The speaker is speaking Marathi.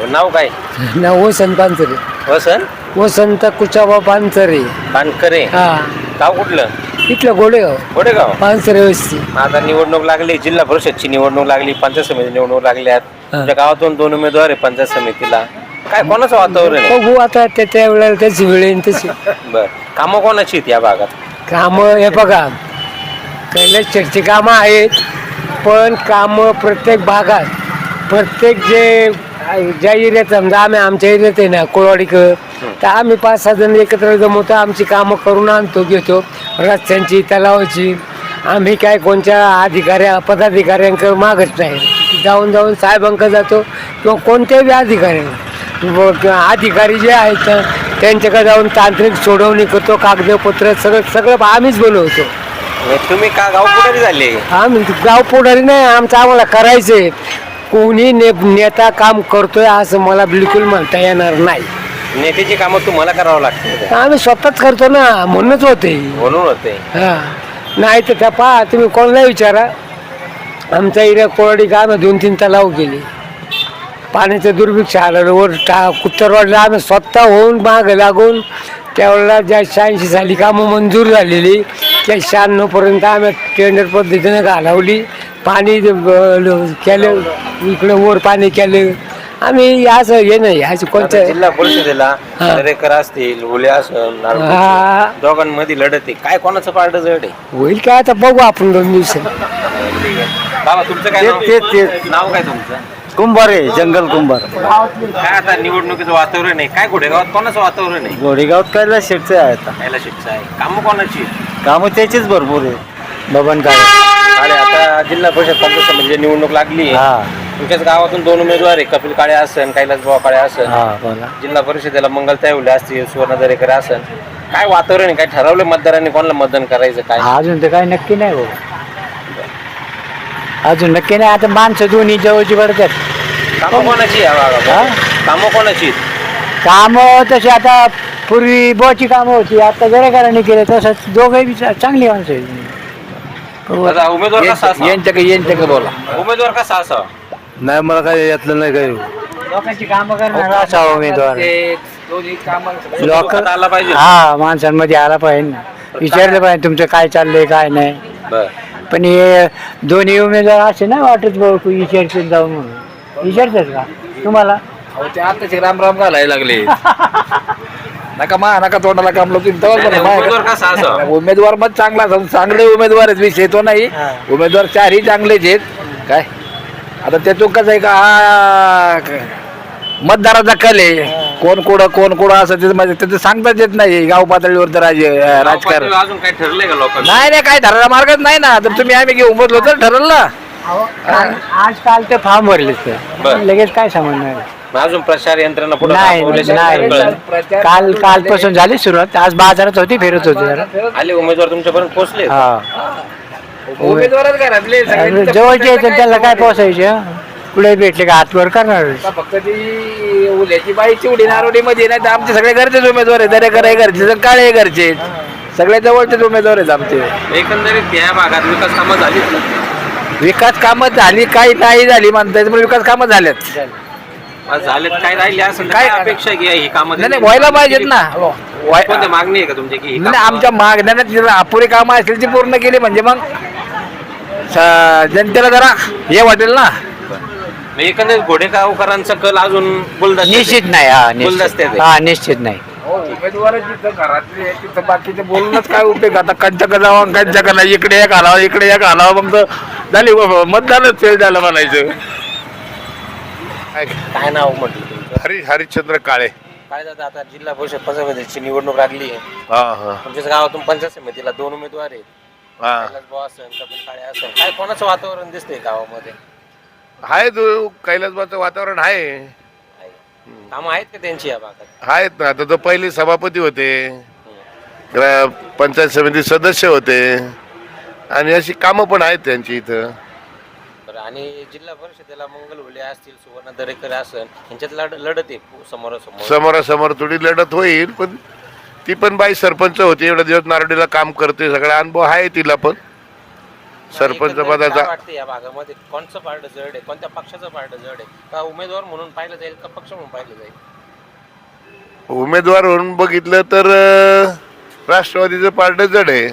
नाव काय? नाव वसंत पानसरे. वसंत कुचाबा पानसरे. पानकरे. हा, गाव कुठलं? इथलं गोडेगाव गोडेगाव. पानसरे वस्ती. आता निवडणूक लागली, जिल्हा परिषदची निवडणूक लागली, पंचायत समिती निवडणूक लागल्यात. तुमच्या गावातून 2 उमेदवार आहे पंचायत समितीला. काय कोणाचं वातावरण आहे? बघू आता त्या वेळेला त्याची वेळ येईल तशी. बर, कामं कोणाची आहेत या भागात? कामं हे बघा, कैलास चर्चची कामं आहेत, पण कामं प्रत्येक भागात, प्रत्येक ज्या एरियात समजा आमच्या एरियात आहे ना कोळवाडीकर, तर आम्ही 5-6 जण एकत्र जमवतो, आमची कामं करून आणतो घेतो. रस्त्यांची, तलावाची आम्ही काय कोणत्या पदाधिकाऱ्यांकडे मागत नाही. जाऊन साहेबांकडे जातो किंवा कोणत्याही अधिकारी जे आहेत त्यांच्याकडे जाऊन तांत्रिक सोडवणी करतो. कागदपत्र सगळं आम्हीच बनवतो. तुम्ही का गाव पुढारी झाले? आम्ही गाव पुढारी नाही, आम्हाला करायचंय. कोणी नेता काम करतोय असं मला बिलकुल म्हणता येणार नाही. नेत्याची कामं तुम्हाला करावं लागते? आम्ही स्वतःच करतो ना, म्हणूनच होते. म्हणून होते. हा, नाही तर त्या पहा तुम्ही कोणाला विचारा, आमच्या एरिया कोळवाडी का आम्ही 2-3 तलाव केले. पाण्याचं दुर्भिक्ष आलं वर कुत्तरवाडला आम्ही स्वतः होऊन माग लागून त्यावेळेला ज्या 86 साली कामं मंजूर झालेली त्या 96पर्यंत आम्ही टेंडर पद्धतीने घालवली. पाणी केलं, इकडं वर पाणी केलं आम्ही. असं हे नाही असं कोणतं. जिल्हा परिषदेला दरेकर असतील, हुले असेल, दोघांमध्ये लढत आहे. काय कोणाचं पारड जड आहे? होईल काय आता बघू आपण 2 दिवस. बाबा तुमचं काय नाव काय तुमचं? कुंभार आहे, जंगल कुंभार. काय आता निवडणुकीचं वातावरण आहे, काय घोडेगावात कोणाचं वातावरण आहे? गोडेगावात कैलास शेटचं आहे आता. यायला शिक्षा आहे. कामं कोणाची? कामं त्याचीच भरपूर आहे. बबन काय अरे आता जिल्हा परिषद पंचायत समितीची निवडणूक लागली. तुमच्याच गावातून 2 उमेदवार आहे, कपिल काळे असन, कैलासभाऊ काळे असन. जिल्हा परिषदेला मंगलताई हुले असतील, सुवर्ण दरेकर असन. काय वातावरण आहे? काय ठरवलं मतदारांनी कोणाला मतदान करायचं? काय अजून तर काही नक्की नाही हो, अजून नक्की नाही. आता माणसं दोन्ही जवळची पडतात. कामं कोणाची? कामं कोणाची? कामं तशी आता पूर्वी बोची कामं होती, आता दरेकरांनी केले. तसंच दोघंही चांगली माणसं आहेत. उमेदवार कसा असावा? यांच्या बोला. उमेदवार कसा असावा? नाही, मला काही यातलं नाही. काही लोकांची कामं करणार असावा उमेदवार. लोक आला पाहिजे. हा, माणसांमध्ये आला पाहिजे ना, विचारलं पाहिजे तुमचं काय चाललंय काय नाही. पण हे दोन्ही उमेदवार असे नाही वाटत भाऊ तू विचारतील जाऊन म्हणून. विचारतात का तुम्हाला? ते आताचे राम घालायला लागले. नका तोंडाला काम लोक. उमेदवार कसा असावा? उमेदवार मग चांगले उमेदवार आहेत, विषय तो नाही. उमेदवार 4ही चांगलेच आहेत. काय आता त्यातून कसं आहे का, मतदाराचा कल आहे. कोण कुठं असं त्याचं सांगताच येत नाही गाव पातळीवर. तर राजकारण अजून काय ठरलंय का लोकांना? नाही काय ठरायला मार्गच नाही ना. तर तुम्ही आम्ही घेऊन बसलो तर ठरल ना. आजकाल ते फॉर्म भरले लगेच काय समजणार. अजून प्रचार यंत्रणा पुढे नाही. कालपासून झाली सुरुवात. आज बाजारात होती, फिरत होती जरा. आले उमेदवार तुमच्यापर्यंत पोहोचले? उमेदवारच घरातले जवळचे येतात त्याला काय पोहोचायचे. कुठे भेटले का हातवर करणार. फक्त ती उल्याची बाई चिवडी नारोडी मध्ये नाही तर आमचे सगळे घरचेच उमेदवार आहेत. दरेकर आहे घरचे, काळे घरचे, सगळे जवळचेच उमेदवार आहेत आमचे. एकंदरीत त्या भागात विकास कामं झाली? विकास कामं झाली, काही नाही झाली म्हणतात, पण विकास कामं झाल्यात. झाले काय राहिले असं काय अपेक्षा घ्या ही कामं? नाही व्हायला पाहिजेत ना. कोणत्या मागणी आहे का तुमची की नाही, आमच्या मागण्यात अपुरी कामं असतील ती पूर्ण केली म्हणजे मग जनतेला जरा हे वाटेल ना. एकंदरीत घोडेगावकरांचा कल अजून निश्चित नाही. गुलदस्त्यात निश्चित नाही. उमेदवार जिथं घरातले तिथं बाकीचे बोलूनच काय उपयोग. आता कंचक जावं कंचक नाही, इकडे एक आलावं इकडे एक आलावं, मग तर झाली मतदानच फेल झालं म्हणायचं. काय नाव म्हटलं तुमचं? हरिश्चंद्र काळे. काय जातं आता जिल्हा परिषद पंचायत समितीची निवडणूक लागली आहे. तुमच्याच गावातून पंचायत समितीला 2 उमेदवार आहेत. कैलासभाऊ असेल, कपिल काळे असेल. काय कोणाचं वातावरण दिसतंय गावामध्ये? आहे कैलासबाचं वातावरण आहे. कामं आहेत का त्यांची या भागात? आहेत ना. आता तो पहिले सभापती होते, पंचायत समिती सदस्य होते, आणि अशी कामं पण आहेत त्यांची इथं. आणि जिल्हा परिषदेला मंगल हुले असतील, सुवर्ण दरेकर असेल, यांच्यात लढत आहे समोरासमोर थोडी लढत होईल. पण ती पण बाई सरपंच होती, एवढ्या दिवस नारोडीला काम करते, सगळा अनुभव आहे तिला. पण सरपंच एकंदरीत पदाचा काय वाटतं या भागामध्ये कोणचं पार्ट जड आहे, कोणत्या पक्षाचं पार्ट जड आहे, का उमेदवार म्हणून पाहिलं जाईल का पक्ष म्हणून पाहिलं जाईल? उमेदवार म्हणून बघितलं तर राष्ट्रवादीचं पार्ट जड आहे.